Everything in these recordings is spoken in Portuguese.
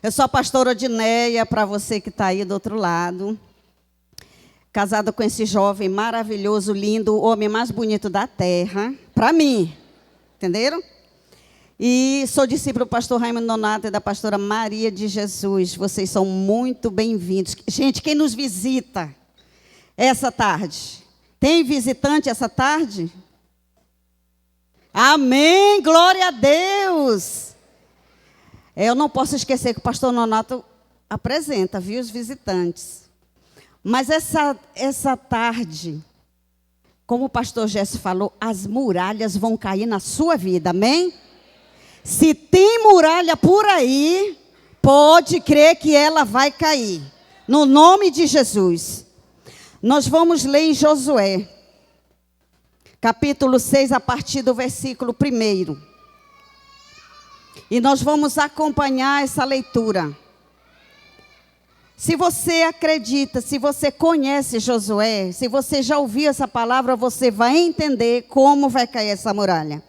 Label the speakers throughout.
Speaker 1: Eu sou a pastora Odineia, para você que está aí do outro lado. Casada com esse jovem maravilhoso, lindo, o homem mais bonito da terra. Para mim, entenderam? E sou discípulo do pastor Raimundo Nonato e da pastora Maria de Jesus. Vocês são muito bem-vindos. Gente, quem nos visita essa tarde? Tem visitante essa tarde? Amém, glória a Deus. Eu não posso esquecer que o pastor Nonato apresenta, viu, os visitantes. Mas essa tarde, como o pastor Jesse falou, as muralhas vão cair na sua vida, amém? Se tem muralha por aí, pode crer que ela vai cair. No nome de Jesus. Nós vamos ler em Josué, capítulo 6, a partir do versículo 1. E nós vamos acompanhar essa leitura. Se você acredita, se você conhece Josué, se você já ouviu essa palavra, você vai entender como vai cair essa muralha.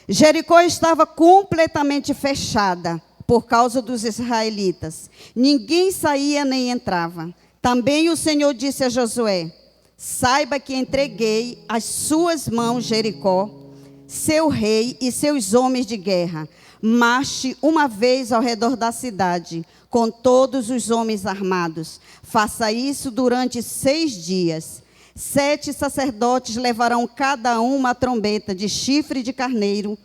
Speaker 1: Jericó estava completamente fechada por causa dos israelitas. Ninguém saía nem entrava. Também o Senhor disse a Josué: saiba que entreguei às suas mãos Jericó, seu rei e seus homens de guerra. Marche uma vez ao redor da cidade, com todos os homens armados. Faça isso durante 6 dias. 7 sacerdotes levarão cada um uma trombeta de chifre de carneiro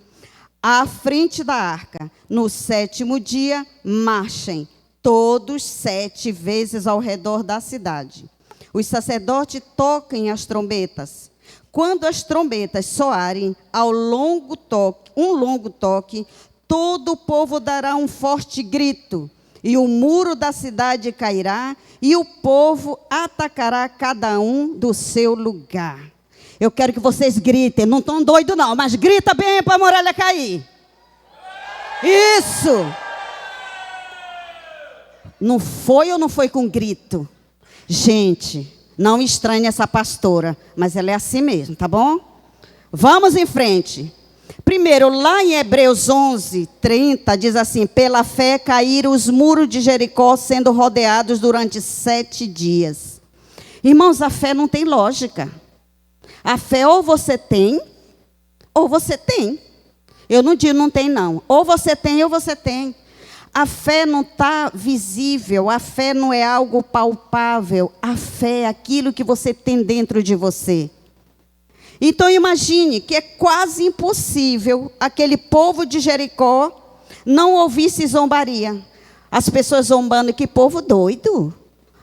Speaker 1: à frente da arca. No 7º dia, marchem todos 7 vezes ao redor da cidade. Os sacerdotes toquem as trombetas. Quando as trombetas soarem um longo toque, todo o povo dará um forte grito, e o muro da cidade cairá, e o povo atacará cada um do seu lugar. Eu quero que vocês gritem, não estão doidos não, mas grita bem para a muralha cair. Isso! Não foi ou não foi com grito? Gente, não estranhe essa pastora, mas ela é assim mesmo, tá bom? Vamos em frente. Primeiro, lá em Hebreus 11:30, diz assim: pela fé caíram os muros de Jericó, sendo rodeados durante 7 dias. Irmãos, a fé não tem lógica. A fé ou você tem, ou você tem. Eu não digo não tem não. Ou você tem, ou você tem. A fé não está visível, a fé não é algo palpável. A fé é aquilo que você tem dentro de você. Então imagine que é quase impossível aquele povo de Jericó não ouvisse zombaria. As pessoas zombando, que povo doido,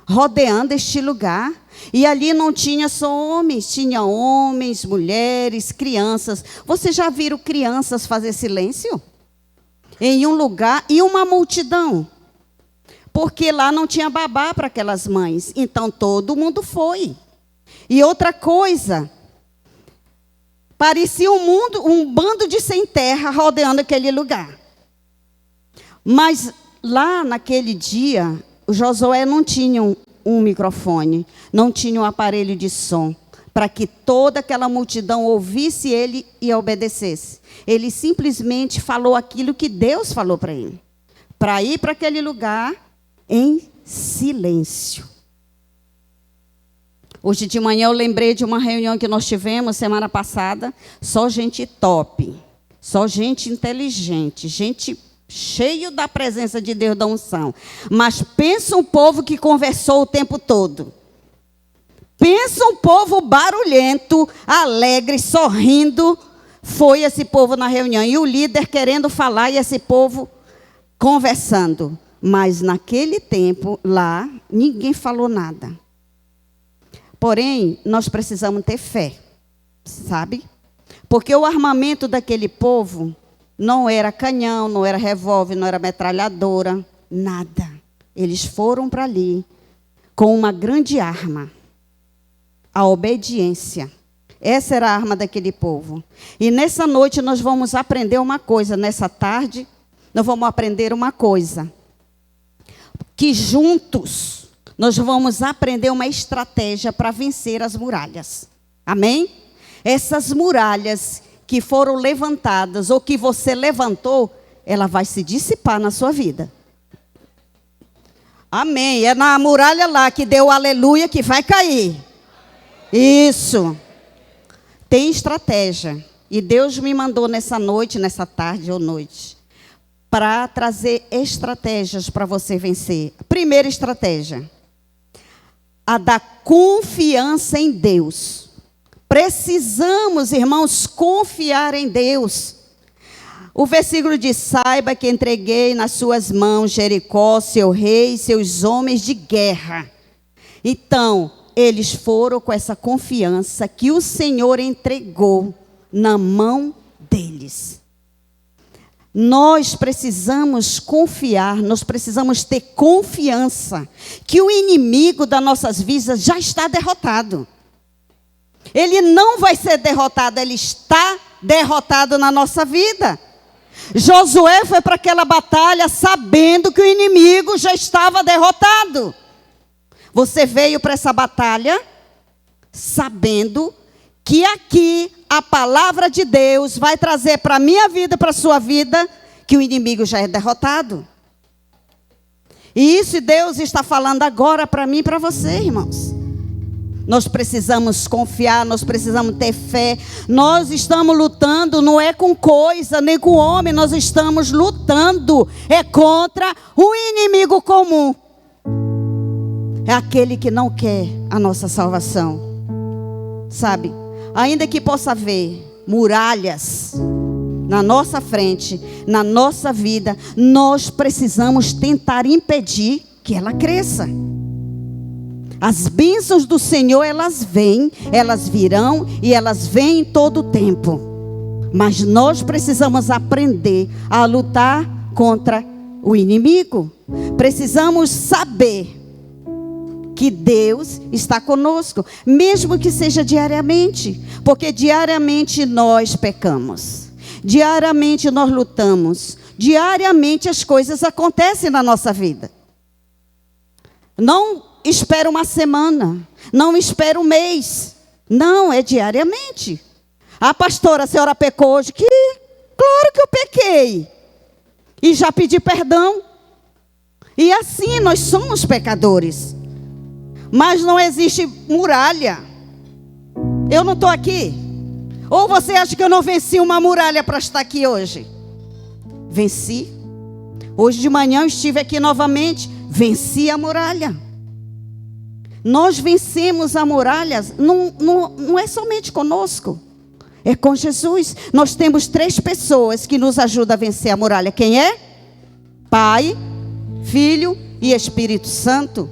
Speaker 1: rodeando este lugar. E ali não tinha só homens, tinha homens, mulheres, crianças. Vocês já viram crianças fazer silêncio? Em um lugar e uma multidão. Porque lá não tinha babá para aquelas mães. Então todo mundo foi. E outra coisa, parecia um bando de sem terra rodeando aquele lugar. Mas lá naquele dia, o Josué não tinha um microfone, não tinha um aparelho de som, para que toda aquela multidão ouvisse ele e obedecesse. Ele simplesmente falou aquilo que Deus falou para ele, para ir para aquele lugar em silêncio. Hoje de manhã eu lembrei de uma reunião que nós tivemos semana passada, só gente top, só gente inteligente, gente cheio da presença de Deus, da unção. Mas pensa um povo que conversou o tempo todo. Pensa um povo barulhento, alegre, sorrindo. Foi esse povo na reunião. E o líder querendo falar e esse povo conversando. Mas naquele tempo, lá, ninguém falou nada. Porém, nós precisamos ter fé, sabe? Porque o armamento daquele povo não era canhão, não era revólver, não era metralhadora, nada. Eles foram para ali com uma grande arma, a obediência. Essa era a arma daquele povo. E nessa noite nós vamos aprender uma coisa, nessa tarde, nós vamos aprender uma coisa. Que juntos nós vamos aprender uma estratégia para vencer as muralhas. Amém? Essas muralhas que foram levantadas ou que você levantou, ela vai se dissipar na sua vida. Amém. É na muralha lá que deu aleluia que vai cair. Isso. Tem estratégia. E Deus me mandou nessa noite, nessa tarde ou noite, para trazer estratégias para você vencer. Primeira estratégia: a da confiança em Deus. Precisamos, irmãos, confiar em Deus. O versículo diz: saiba que entreguei nas suas mãos Jericó, seu rei e seus homens de guerra. Então, eles foram com essa confiança que o Senhor entregou na mão deles. Nós precisamos confiar, nós precisamos ter confiança que o inimigo das nossas vidas já está derrotado. Ele não vai ser derrotado, ele está derrotado na nossa vida. Josué foi para aquela batalha sabendo que o inimigo já estava derrotado. Você veio para essa batalha sabendo que aqui a palavra de Deus vai trazer para a minha vida, para a sua vida, que o inimigo já é derrotado. E isso Deus está falando agora para mim e para você, irmãos. Nós precisamos confiar, nós precisamos ter fé. Nós estamos lutando, não é com coisa, nem com homem, nós estamos lutando. É contra o inimigo comum. É aquele que não quer a nossa salvação. Sabe? Ainda que possa haver muralhas na nossa frente, na nossa vida, nós precisamos tentar impedir que ela cresça. As bênçãos do Senhor, elas vêm, elas virão e elas vêm em todo o tempo. Mas nós precisamos aprender a lutar contra o inimigo. Precisamos saber que Deus está conosco, mesmo que seja diariamente, porque diariamente nós pecamos, diariamente nós lutamos, diariamente as coisas acontecem na nossa vida. Não espera uma semana, não espera um mês, não, é diariamente. Ah, pastora, a senhora pecou hoje? Claro que eu pequei, e já pedi perdão, e assim nós somos pecadores. Mas não existe muralha. Eu não estou aqui. Ou você acha que eu não venci uma muralha para estar aqui hoje? Venci. Hoje de manhã eu estive aqui novamente. Venci a muralha. Nós vencemos a muralha. Não é somente conosco. É com Jesus. Nós temos 3 pessoas que nos ajudam a vencer a muralha. Quem é? Pai, Filho e Espírito Santo.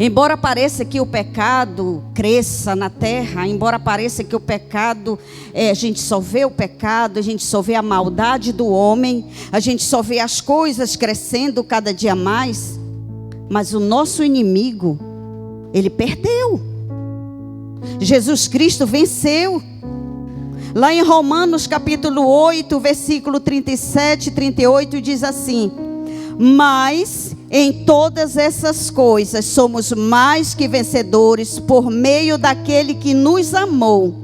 Speaker 1: Embora pareça que o pecado cresça na terra, embora pareça que o pecado, a gente só vê o pecado, a gente só vê a maldade do homem, a gente só vê as coisas crescendo cada dia mais, mas o nosso inimigo, ele perdeu. Jesus Cristo venceu. Lá em Romanos capítulo 8, versículo 37 e 38 diz assim: mas em todas essas coisas somos mais que vencedores por meio daquele que nos amou.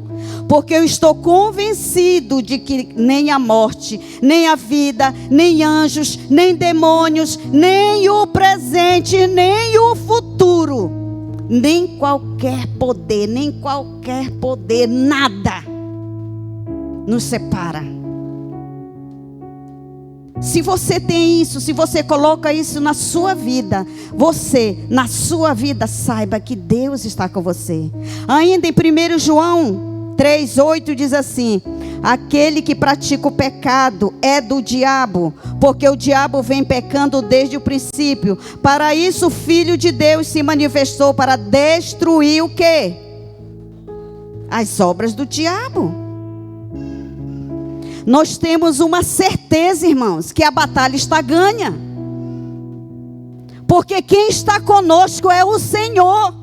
Speaker 1: Porque eu estou convencido de que nem a morte, nem a vida, nem anjos, nem demônios, nem o presente, nem o futuro, nem qualquer poder, nada nos separa. Se você tem isso, se você coloca isso na sua vida, na sua vida, saiba que Deus está com você. Ainda em 1 João 3,8 diz assim: aquele que pratica o pecado é do diabo, porque o diabo vem pecando desde o princípio. Para isso o Filho de Deus se manifestou, para destruir o quê? As obras do diabo. Nós temos uma certeza, irmãos, que a batalha está ganha. Porque quem está conosco é o Senhor.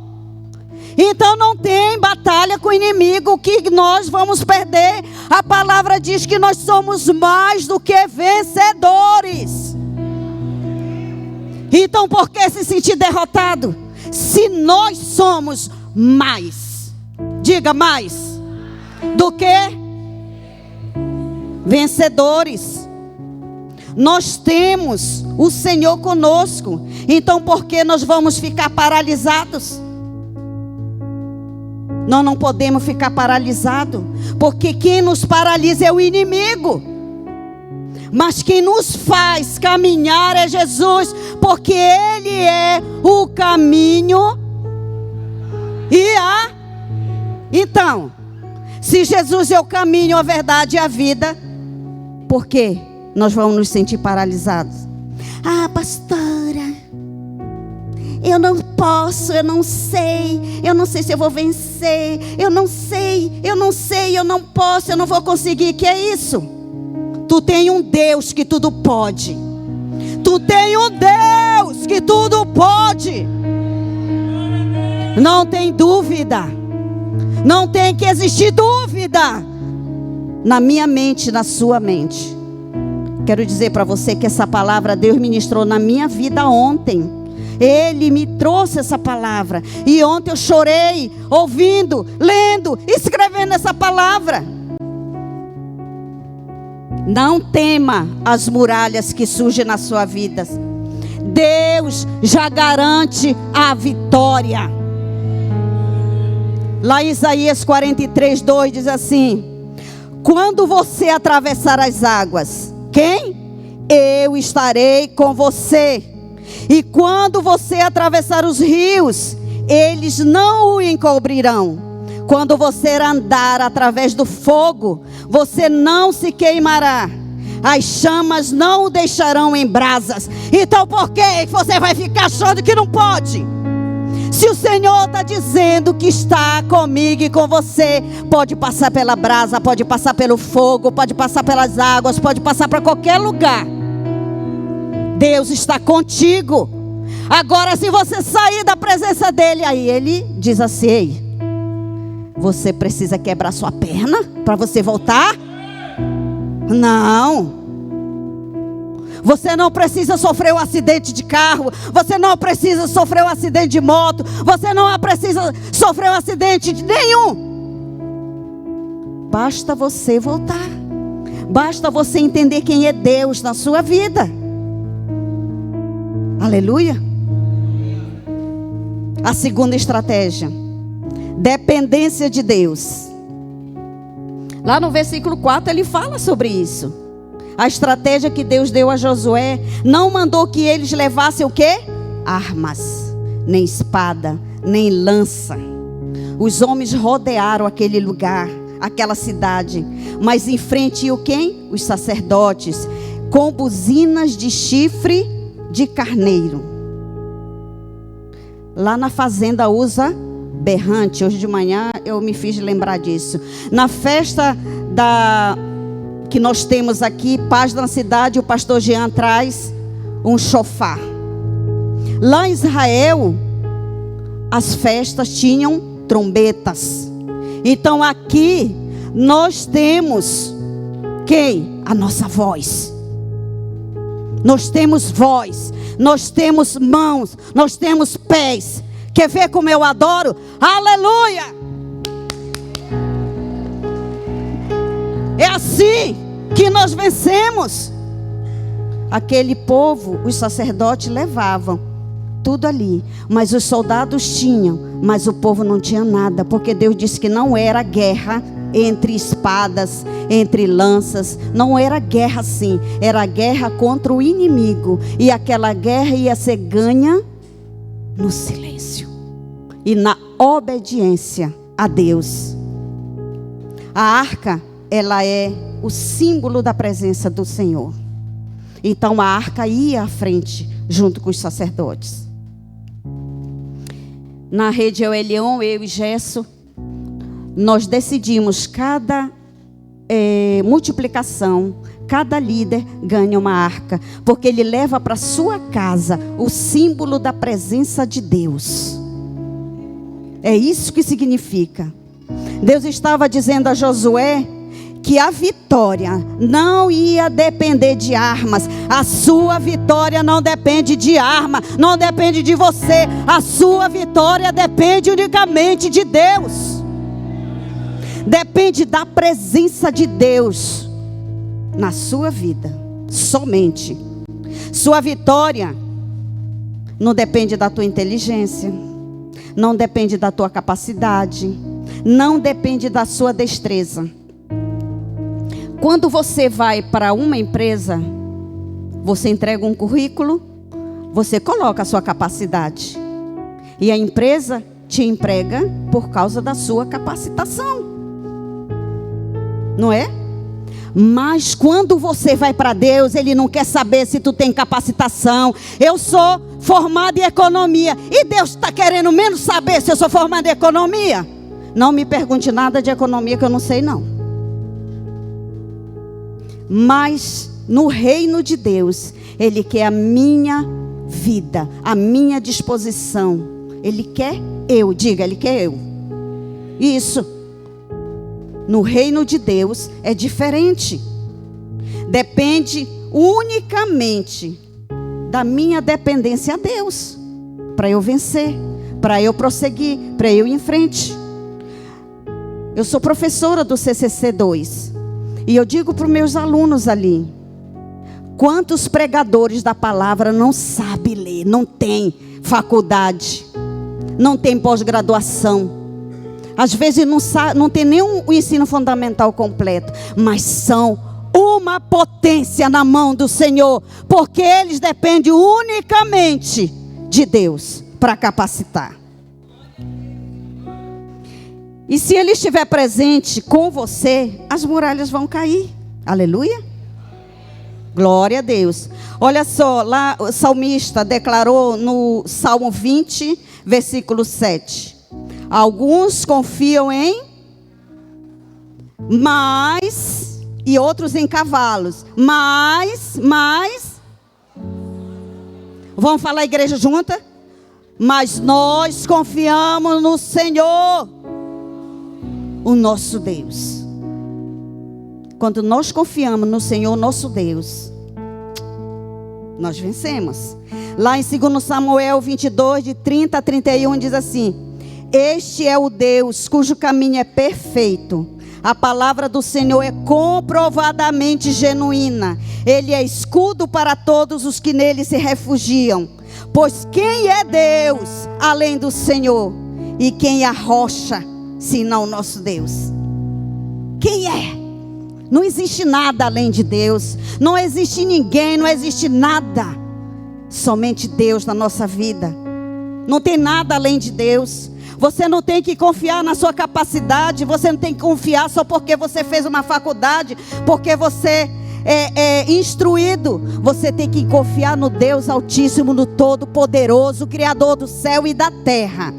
Speaker 1: Então não tem batalha com o inimigo que nós vamos perder. A palavra diz que nós somos mais do que vencedores. Então por que se sentir derrotado? Se nós somos mais, diga mais, do que vencedores. Nós temos o Senhor conosco. Então por que nós vamos ficar paralisados? Nós não podemos ficar paralisados, porque quem nos paralisa é o inimigo. Mas quem nos faz caminhar é Jesus, porque Ele é o caminho e a... Então, se Jesus é o caminho, a verdade e a vida, por que nós vamos nos sentir paralisados? Ah, pastora, eu não posso, eu não sei se eu vou vencer, eu não posso, eu não vou conseguir. Que é isso? Tu tem um Deus que tudo pode. Tu tem um Deus que tudo pode. Não tem dúvida. Não tem que existir dúvida na minha mente, na sua mente. Quero dizer para você que essa palavra Deus ministrou na minha vida ontem. Ele me trouxe essa palavra. E ontem eu chorei, ouvindo, lendo, escrevendo essa palavra. Não tema as muralhas que surgem na sua vida. Deus já garante a vitória. Lá em Isaías 43:2 diz assim: quando você atravessar as águas, quem? Eu estarei com você. E quando você atravessar os rios, eles não o encobrirão. Quando você andar através do fogo, você não se queimará. As chamas não o deixarão em brasas. Então por que você vai ficar achando que não pode? Se o Senhor está dizendo que está comigo e com você, pode passar pela brasa, pode passar pelo fogo, pode passar pelas águas, pode passar para qualquer lugar. Deus está contigo. Agora, se você sair da presença dele, aí ele diz assim: ei, você precisa quebrar sua perna para você voltar? Não. Você não precisa sofrer um acidente de carro. Você não precisa sofrer um acidente de moto. Você não precisa sofrer um acidente de nenhum. Basta você voltar. Basta você entender quem é Deus na sua vida. Aleluia. A segunda estratégia: dependência de Deus. Lá no versículo 4 ele fala sobre isso. A estratégia que Deus deu a Josué, não mandou que eles levassem o quê? Armas, nem espada, nem lança. Os homens rodearam aquele lugar, aquela cidade, mas em frente iam quem? Os sacerdotes, com buzinas de chifre de carneiro. Lá na fazenda usa berrante. Hoje de manhã eu me fiz lembrar disso. Na festa que nós temos aqui, Paz na Cidade, o pastor Jean traz um chofar. Lá em Israel, as festas tinham trombetas. Então aqui nós temos quem? A nossa voz. Nós temos voz, nós temos mãos, nós temos pés. Quer ver como eu adoro? Aleluia! É assim que nós vencemos. Aquele povo, os sacerdotes levavam tudo ali, mas os soldados tinham, mas o povo não tinha nada, porque Deus disse que não era guerra entre espadas, entre lanças, não era guerra assim, era guerra contra o inimigo, e aquela guerra ia ser ganha no silêncio e na obediência a Deus. A arca, ela é o símbolo da presença do Senhor. Então a arca ia à frente junto com os sacerdotes. Na rede El Elyon, eu e Gesso, nós decidimos cada multiplicação, cada líder ganha uma arca, porque ele leva para sua casa o símbolo da presença de Deus. É isso que significa. Deus estava dizendo a Josué que a vitória não ia depender de armas. A sua vitória não depende de arma, não depende de você. A sua vitória depende unicamente de Deus. Depende da presença de Deus na sua vida. Somente. Sua vitória não depende da tua inteligência, não depende da tua capacidade, não depende da sua destreza. Quando você vai para uma empresa, você entrega um currículo, você coloca a sua capacidade. E a empresa te emprega por causa da sua capacitação. Não é? Mas quando você vai para Deus, Ele não quer saber se tu tem capacitação. Eu sou formado em economia. E Deus está querendo menos saber se eu sou formado em economia? Não me pergunte nada de economia que eu não sei não. Mas no reino de Deus, Ele quer a minha vida, a minha disposição. Ele quer eu, diga, Ele quer eu. Isso. No reino de Deus é diferente. Depende unicamente da minha dependência a Deus. Para eu vencer, para eu prosseguir, para eu ir em frente. Eu sou professora do CCC 2. E eu digo para os meus alunos ali: quantos pregadores da palavra não sabem ler, não tem faculdade, não tem pós-graduação, às vezes não tem nem o ensino fundamental completo, mas são uma potência na mão do Senhor, porque eles dependem unicamente de Deus para capacitar. E se Ele estiver presente com você, as muralhas vão cair. Aleluia. Glória a Deus. Olha só, lá o salmista declarou no Salmo 20, versículo 7. Alguns confiam em e outros em cavalos. Vamos falar a igreja junta? Mas nós confiamos no Senhor, o nosso Deus. Quando nós confiamos no Senhor, nosso Deus, nós vencemos. Lá em 2 Samuel 22, de 30 a 31, diz assim: este é o Deus cujo caminho é perfeito. A palavra do Senhor é comprovadamente genuína. Ele é escudo para todos os que nele se refugiam. Pois quem é Deus além do Senhor? E quem é a rocha senão o nosso Deus? Quem é? Não existe nada além de Deus. Não existe ninguém, não existe nada. Somente Deus na nossa vida. Não tem nada além de Deus. Você não tem que confiar na sua capacidade. Você não tem que confiar só porque você fez uma faculdade, porque você é instruído. Você tem que confiar no Deus Altíssimo, no Todo-Poderoso, Criador do céu e da terra.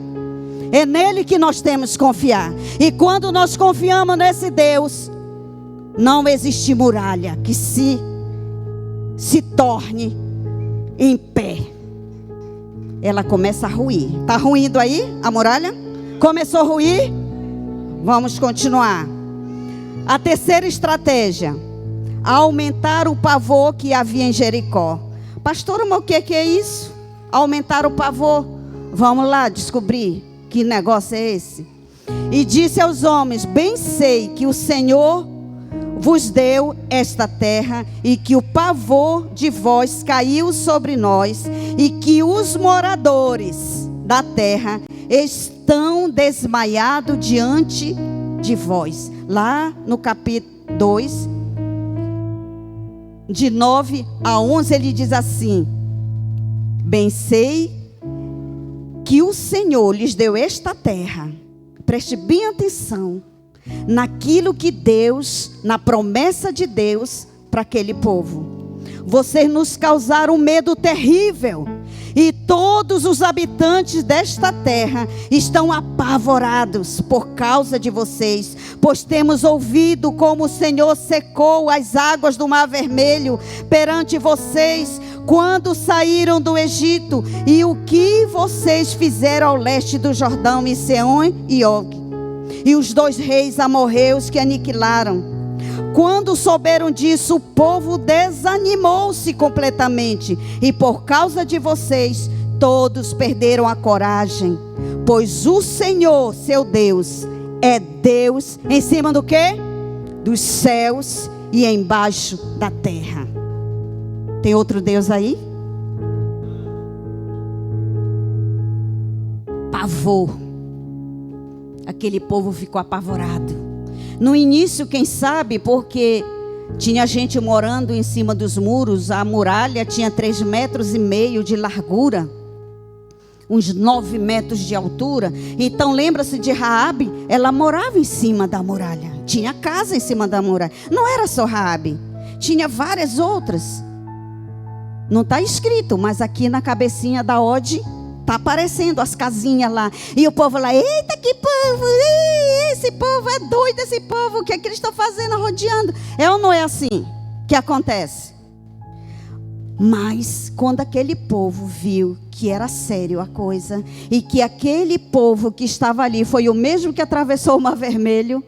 Speaker 1: É nele que nós temos que confiar. E quando nós confiamos nesse Deus, não existe muralha que se torne em pé. Ela começa a ruir. Está ruindo aí a muralha? Começou a ruir? Vamos continuar. A terceira estratégia: aumentar o pavor que havia em Jericó. Pastora, mas o que é isso? Aumentar o pavor. Vamos lá descobrir que negócio é esse. E disse aos homens: bem sei que o Senhor vos deu esta terra, e que o pavor de vós caiu sobre nós, e que os moradores da terra estão desmaiados diante de vós. Lá no capítulo 2, de 9 a 11, ele diz assim: bem sei que o Senhor lhes deu esta terra. Preste bem atenção naquilo que Deus, na promessa de Deus para aquele povo. Vocês nos causaram um medo terrível, e todos os habitantes desta terra estão apavorados por causa de vocês, pois temos ouvido como o Senhor secou as águas do Mar Vermelho perante vocês quando saíram do Egito, e o que vocês fizeram ao leste do Jordão, em Seom e Og, e os 2 reis amorreus que aniquilaram. Quando souberam disso, o povo desanimou-se completamente, e por causa de vocês, todos perderam a coragem. Pois o Senhor, seu Deus, é Deus em cima do quê? Dos céus e embaixo da terra. Tem outro Deus aí? Pavor. Aquele povo ficou apavorado. No início, quem sabe, porque tinha gente morando em cima dos muros. A muralha tinha 3,5 metros de largura, uns 9 metros de altura. Então lembra-se de Raabe, ela morava em cima da muralha. Tinha casa em cima da muralha. Não era só Raabe, tinha várias outras. Não está escrito, mas aqui na cabecinha da Ode está aparecendo as casinhas lá. E o povo lá, eita que povo, esse povo é doido, esse povo, o que é que eles estão fazendo, rodeando? É ou não é assim que acontece? Mas quando aquele povo viu que era sério a coisa, e que aquele povo que estava ali foi o mesmo que atravessou o Mar Vermelho,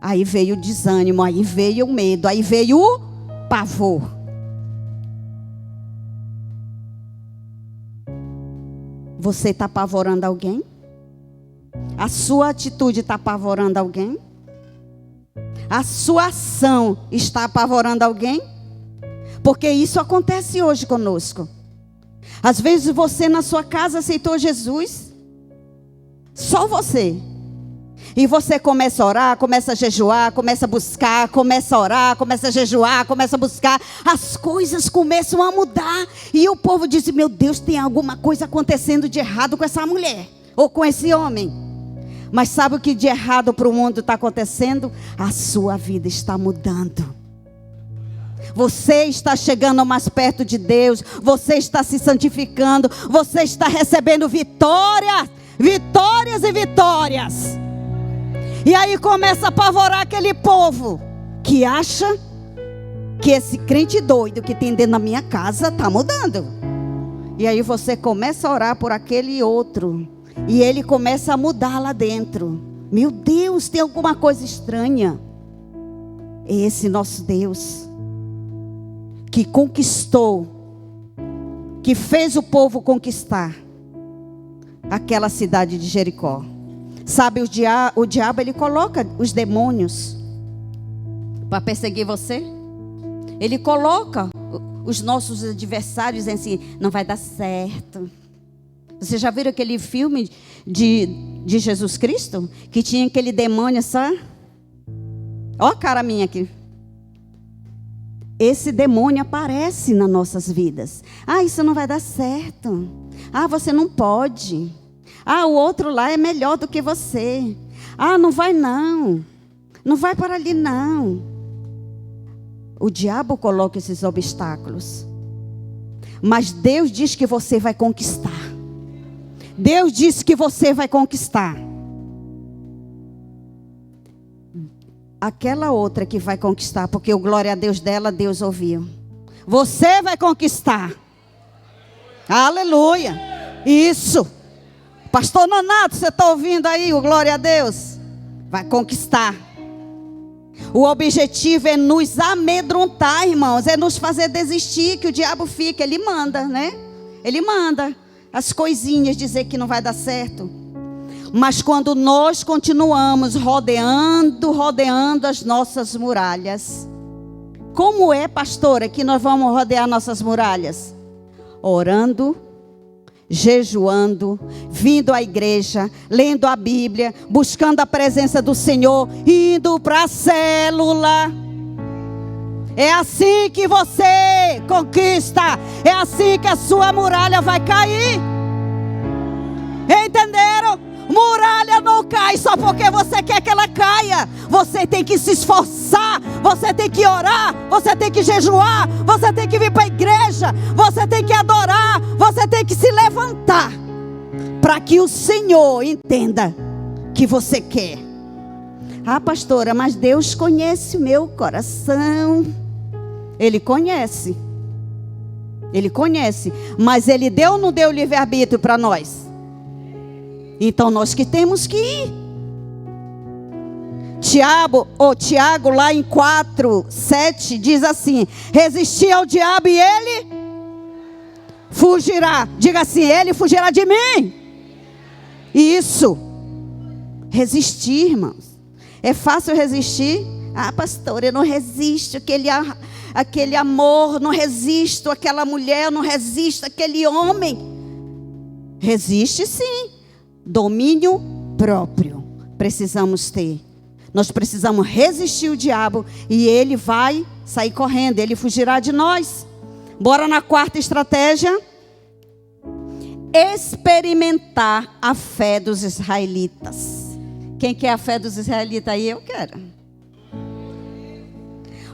Speaker 1: aí veio o desânimo, aí veio o medo, aí veio o pavor. Você está apavorando alguém? A sua atitude está apavorando alguém? A sua ação está apavorando alguém? Porque isso acontece hoje conosco. Às vezes você na sua casa aceitou Jesus, só você. E você começa a orar, começa a jejuar, começa a buscar, começa a orar, começa a jejuar, começa a buscar. As coisas começam a mudar. E o povo diz, meu Deus, tem alguma coisa acontecendo de errado com essa mulher, ou com esse homem. Mas sabe o que de errado para o mundo está acontecendo? A sua vida está mudando. Você está chegando mais perto de Deus. Você está se santificando. Você está recebendo vitórias. Vitórias e vitórias. E aí começa a apavorar aquele povo que acha que esse crente doido que tem dentro da minha casa está mudando. E aí você começa a orar por aquele outro. E ele começa a mudar lá dentro. Meu Deus, tem alguma coisa estranha. Esse nosso Deus que conquistou, que fez o povo conquistar aquela cidade de Jericó. Sabe, o diabo ele coloca os demônios para perseguir você. Ele coloca os nossos adversários assim, não vai dar certo. Você já viram aquele filme de Jesus Cristo? Que tinha aquele demônio, sabe? Olha a cara minha aqui. Esse demônio aparece nas nossas vidas. Ah, isso não vai dar certo. Ah, você não pode. Ah, o outro lá é melhor do que você. Ah, não vai não. Não vai para ali não. O diabo coloca esses obstáculos. Mas Deus diz que você vai conquistar. Deus disse que você vai conquistar. Aquela outra que vai conquistar, porque o glória a Deus dela, Deus ouviu. Você vai conquistar. Aleluia. Isso. Pastor Nonato, você está ouvindo aí o glória a Deus? Vai conquistar. O objetivo é nos amedrontar, irmãos. É nos fazer desistir, que o diabo fica. Ele manda, né? Ele manda as coisinhas dizer que não vai dar certo. Mas quando nós continuamos rodeando as nossas muralhas. Como é, pastora, que nós vamos rodear nossas muralhas? Orando, jejuando, vindo à igreja, lendo a Bíblia, buscando a presença do Senhor, indo para a célula. É assim que você conquista. É assim que a sua muralha vai cair. Entenderam? Muralha não cai só porque você quer que ela caia. Você tem que se esforçar. Você tem que orar. Você tem que jejuar. Você tem que vir para a igreja. Você tem que adorar. Você tem que se levantar. Para que o Senhor entenda que você quer. Ah, pastora, mas Deus conhece o meu coração. Ele conhece. Ele conhece. Mas Ele deu ou não deu livre-arbítrio para nós? Então nós que temos que ir. Tiago lá em 4:7 diz assim: resistir ao diabo e ele fugirá. Diga assim: ele fugirá de mim. Isso. Resistir, irmãos. É fácil resistir? Ah, pastor, eu não resisto, que ele aquele amor, não resisto àquela mulher, não resisto àquele homem. Resiste sim. Domínio próprio precisamos ter. Nós precisamos resistir o diabo e ele vai sair correndo, ele fugirá de nós. Bora na quarta estratégia. Experimentar a fé dos israelitas. Quem quer a fé dos israelitas aí? Eu quero.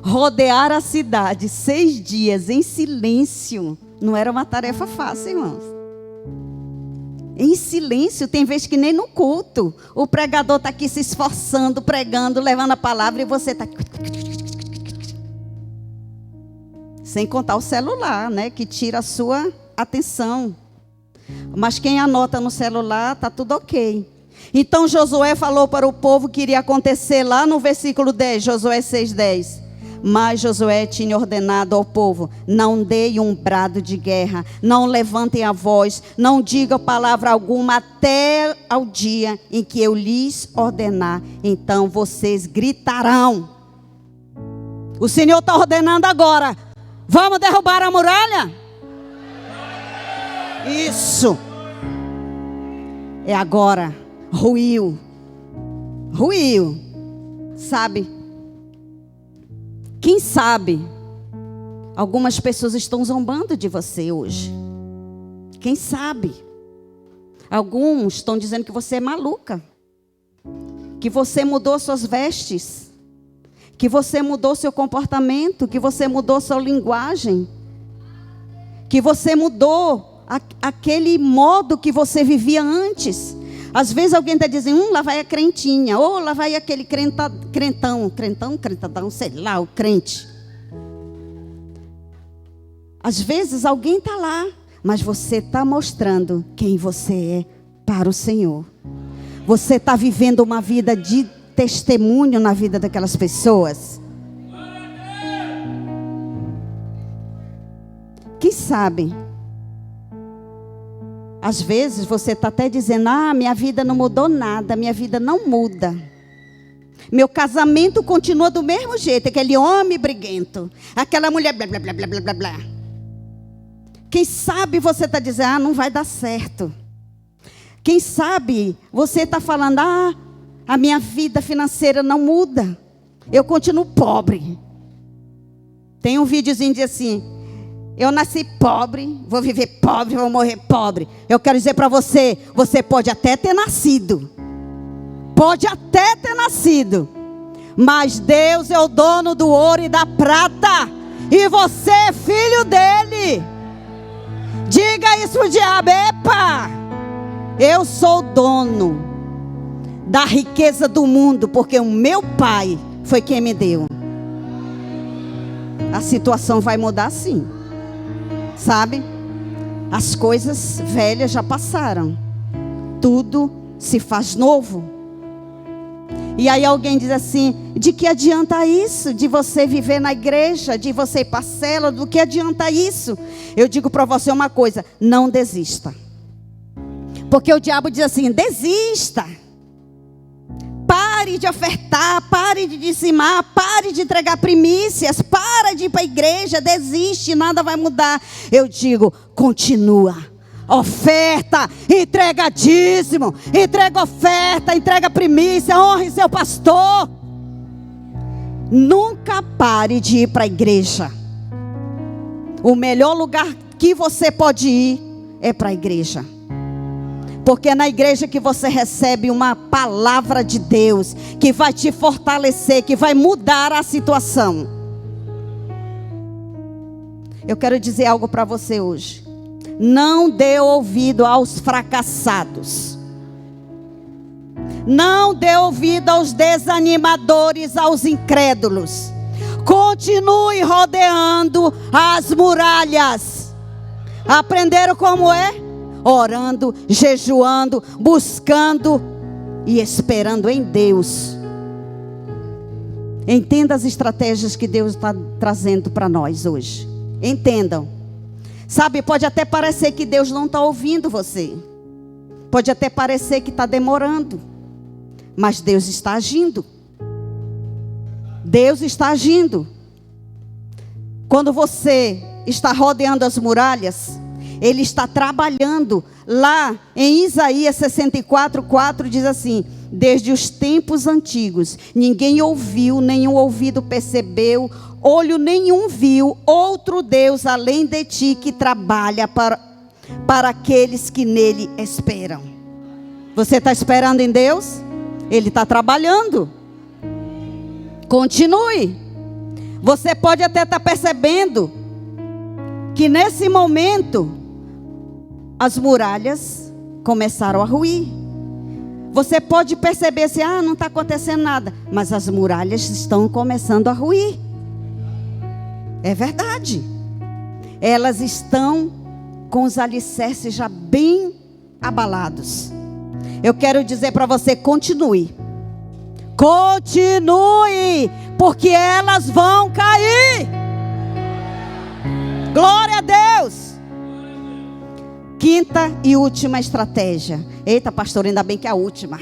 Speaker 1: Rodear a cidade 6 dias em silêncio. Não era uma tarefa fácil, irmãos. Em silêncio, tem vezes que nem no culto. O pregador está aqui se esforçando, pregando, levando a palavra e você está... Sem contar o celular, né? Que tira a sua atenção. Mas quem anota no celular, está tudo ok. Então Josué falou para o povo que iria acontecer lá no versículo 10, Josué 6:10. Mas Josué tinha ordenado ao povo: não deem um brado de guerra, não levantem a voz, não digam palavra alguma até ao dia em que eu lhes ordenar. Então vocês gritarão. O Senhor está ordenando agora: vamos derrubar a muralha? Isso. É agora. Ruiu. Sabe? Quem sabe? Algumas pessoas estão zombando de você hoje. Quem sabe? Alguns estão dizendo que você é maluca. Que você mudou suas vestes. Que você mudou seu comportamento. Que você mudou sua linguagem. Que você mudou aquele modo que você vivia antes. Às vezes alguém está dizendo, lá vai a crentinha, ou lá vai aquele crentão, sei lá, o crente. Às vezes alguém está lá, mas você está mostrando quem você é para o Senhor. Você está vivendo uma vida de testemunho na vida daquelas pessoas. Quem sabe? Às vezes você está até dizendo, minha vida não mudou nada, minha vida não muda. Meu casamento continua do mesmo jeito, aquele homem briguento, aquela mulher blá, blá, blá, blá, blá, blá, blá. Quem sabe você está dizendo, não vai dar certo. Quem sabe você está falando, a minha vida financeira não muda, eu continuo pobre. Tem um videozinho de assim, eu nasci pobre, vou viver pobre, vou morrer pobre. Eu quero dizer para você, você pode até ter nascido. Pode até ter nascido. Mas Deus é o dono do ouro e da prata. E você é filho dele. Diga isso pro diabo, epa! Eu sou o dono da riqueza do mundo, porque o meu pai foi quem me deu. A situação vai mudar sim. Sabe? As coisas velhas já passaram. Tudo se faz novo. E aí alguém diz assim, de que adianta isso? De você viver na igreja, de você ir para a célula, do que adianta isso? Eu digo para você uma coisa, não desista. Porque o diabo diz assim, desista. Pare de ofertar, pare de dizimar, pare de entregar primícias, para de ir para a igreja, desiste, nada vai mudar. Eu digo, continua. Oferta, entrega dízimo, entrega oferta, entrega primícia, honre seu pastor. Nunca pare de ir para a igreja. O melhor lugar que você pode ir é para a igreja. Porque é na igreja que você recebe uma palavra de Deus, que vai te fortalecer, que vai mudar a situação. Eu quero dizer algo para você hoje. Não dê ouvido aos fracassados. Não dê ouvido aos desanimadores, aos incrédulos. Continue rodeando as muralhas. Aprenderam como é? Orando, jejuando, buscando e esperando em Deus. Entenda as estratégias que Deus está trazendo para nós hoje. Entendam. Sabe, pode até parecer que Deus não está ouvindo você. Pode até parecer que está demorando. Mas Deus está agindo. Deus está agindo. Quando você está rodeando as muralhas, Ele está trabalhando. Lá em Isaías 64:4 diz assim: desde os tempos antigos, ninguém ouviu, nenhum ouvido percebeu, olho nenhum viu outro Deus além de ti, que trabalha para aqueles que nele esperam. Você está esperando em Deus? Ele está trabalhando. Continue. Você pode até estar percebendo que nesse momento as muralhas começaram a ruir. Você pode perceber assim: não está acontecendo nada, mas as muralhas estão começando a ruir. É verdade. Elas estão com os alicerces já bem abalados. Eu quero dizer para você: continue. Continue, porque elas vão cair. Glória a Deus. Quinta e última estratégia. Eita, pastor, ainda bem que é a última.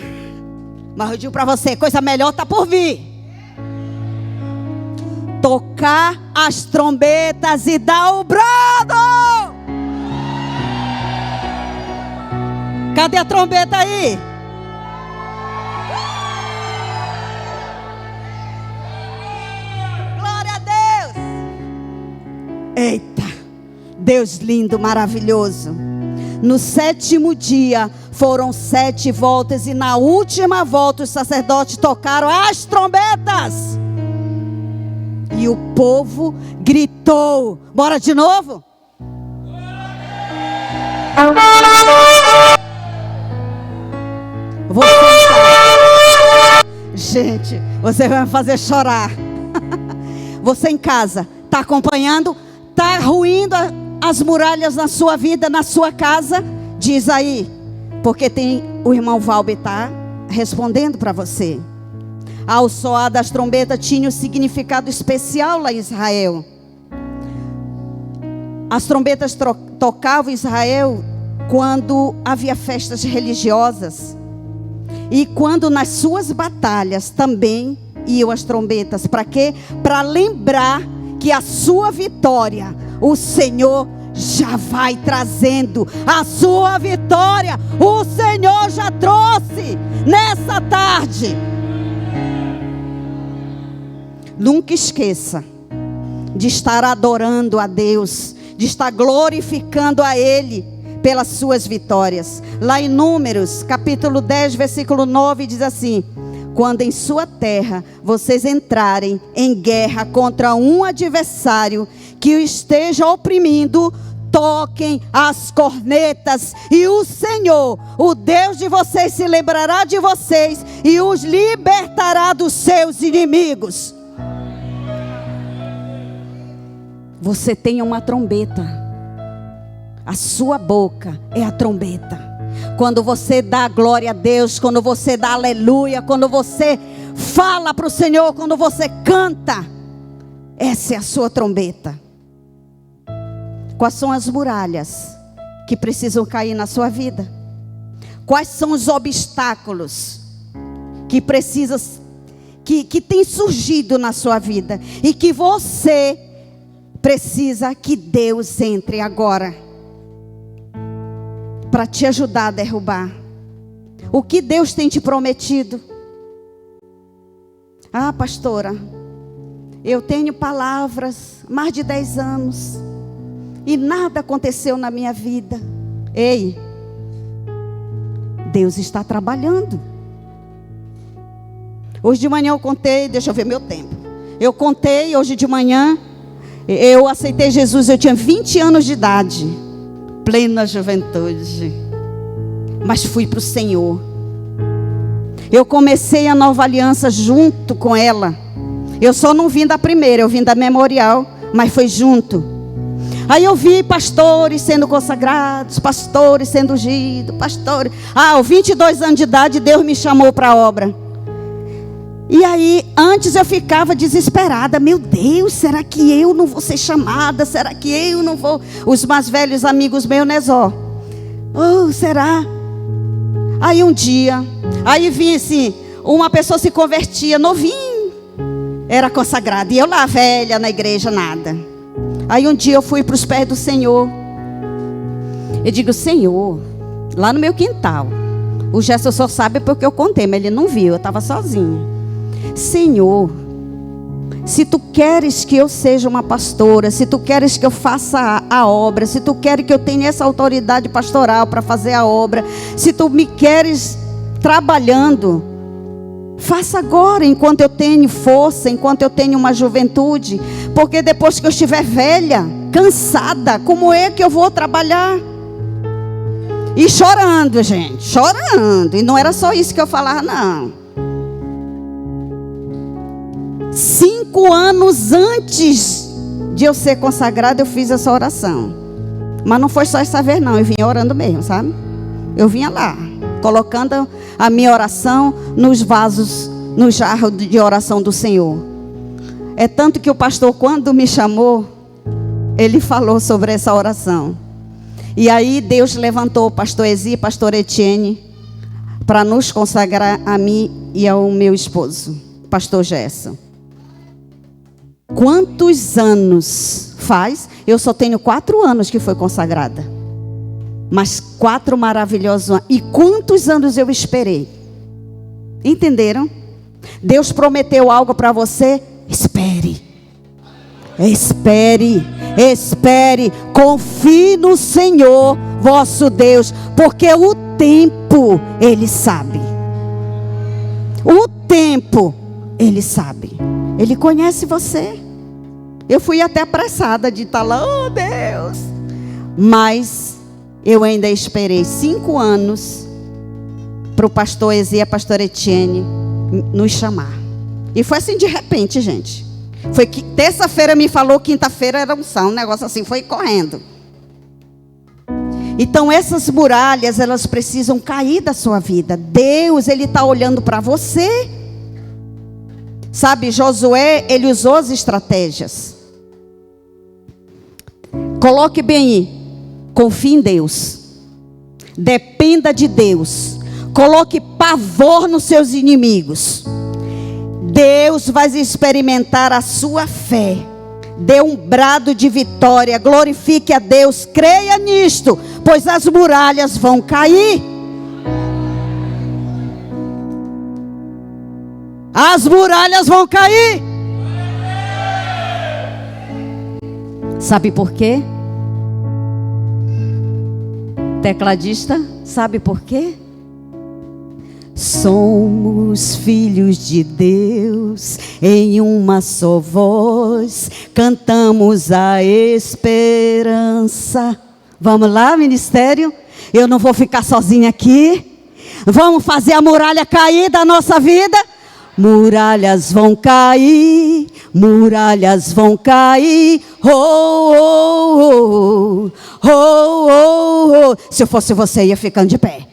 Speaker 1: Mas eu digo para você: coisa melhor está por vir. Tocar as trombetas e dar o brado. Cadê a trombeta aí? Glória a Deus. Eita, Deus lindo, maravilhoso. No 7º dia foram 7 voltas, e na última volta os sacerdotes tocaram as trombetas. E o povo gritou. Bora de novo? Gente, você vai me fazer chorar. Você em casa está acompanhando? Está ruindo as muralhas na sua vida, na sua casa? Diz aí, porque tem o irmão Valber está respondendo para você. Ao soar das trombetas tinha um significado especial lá em Israel. As trombetas tocavam em Israel quando havia festas religiosas. E quando nas suas batalhas também iam as trombetas. Para quê? Para lembrar que a sua vitória, o Senhor já vai trazendo. A sua vitória, o Senhor já trouxe nessa tarde. Nunca esqueça de estar adorando a Deus, de estar glorificando a Ele pelas suas vitórias. Lá em Números, capítulo 10, versículo 9, diz assim: quando em sua terra vocês entrarem em guerra contra um adversário que o esteja oprimindo, toquem as cornetas, e o Senhor, o Deus de vocês, se lembrará de vocês e os libertará dos seus inimigos. Você tem uma trombeta. A sua boca é a trombeta. Quando você dá glória a Deus, quando você dá aleluia, quando você fala para o Senhor, quando você canta, essa é a sua trombeta. Quais são as muralhas que precisam cair na sua vida? Quais são os obstáculos que têm surgido na sua vida e que você precisa que Deus entre agora para te ajudar a derrubar? O que Deus tem te prometido? Ah, pastora, eu tenho palavras há mais de 10 anos e nada aconteceu na minha vida. Ei, Deus está trabalhando. Hoje de manhã eu contei, deixa eu ver meu tempo. Eu contei hoje de manhã. Eu aceitei Jesus, eu tinha 20 anos de idade, plena juventude, mas fui para o Senhor. Eu comecei a nova aliança junto com ela. Eu só não vim da primeira, eu vim da memorial, mas foi junto. Aí eu vi pastores sendo consagrados, pastores sendo ungidos, pastores. Aos 22 anos de idade, Deus me chamou para a obra. E aí, antes eu ficava desesperada. Meu Deus, será que eu não vou ser chamada? Será que eu não vou? Os mais velhos amigos meus, né, Zó? Oh, será? Aí um dia, aí vinha assim, uma pessoa se convertia, novinho, era consagrada. E eu lá, velha, na igreja, nada. Aí um dia eu fui para os pés do Senhor. Eu digo, Senhor, lá no meu quintal. O Gerson só sabe porque eu contei, mas ele não viu, eu estava sozinha. Senhor, se tu queres que eu seja uma pastora, se tu queres que eu faça a obra, se tu queres que eu tenha essa autoridade pastoral para fazer a obra, se tu me queres trabalhando, faça agora, enquanto eu tenho força, enquanto eu tenho uma juventude, porque depois que eu estiver velha, cansada, como é que eu vou trabalhar? E chorando, gente, chorando. E não era só isso que eu falava, não. 5 anos antes de eu ser consagrada, eu fiz essa oração. Mas não foi só essa vez, não. Eu vinha orando mesmo, sabe? Eu vinha lá, colocando a minha oração nos vasos, no jarro de oração do Senhor. É tanto que o pastor, quando me chamou, ele falou sobre essa oração. E aí Deus levantou o pastor Ezi e pastor Etienne para nos consagrar a mim e ao meu esposo, pastor Gerson. Quantos anos faz? Eu só tenho 4 anos que foi consagrada. Mas 4 maravilhosos anos. E quantos anos eu esperei? Entenderam? Deus prometeu algo para você? Espere. Espere. Espere. Confie no Senhor, vosso Deus. Porque o tempo, Ele sabe. O tempo, Ele sabe. Ele conhece você. Eu fui até apressada de estar lá, oh Deus. Mas eu ainda esperei 5 anos para o pastor Ezi e a pastora Etienne nos chamar. E foi assim de repente, gente. Foi que terça-feira me falou, quinta-feira era unção, um negócio assim, foi correndo. Então essas muralhas, elas precisam cair da sua vida. Deus, Ele está olhando para você. Sabe, Josué, ele usou as estratégias. Coloque bem aí. Confie em Deus. Dependa de Deus. Coloque pavor nos seus inimigos. Deus vai experimentar a sua fé. Dê um brado de vitória. Glorifique a Deus. Creia nisto, pois as muralhas vão cair. As muralhas vão cair. Sabe por quê? Tecladista, sabe por quê? Somos filhos de Deus, em uma só voz cantamos a esperança. Vamos lá, ministério? Eu não vou ficar sozinha aqui. Vamos fazer a muralha cair da nossa vida. Muralhas vão cair, muralhas vão cair. Oh, oh, oh, oh, oh, oh. Se eu fosse você, ia ficando de pé.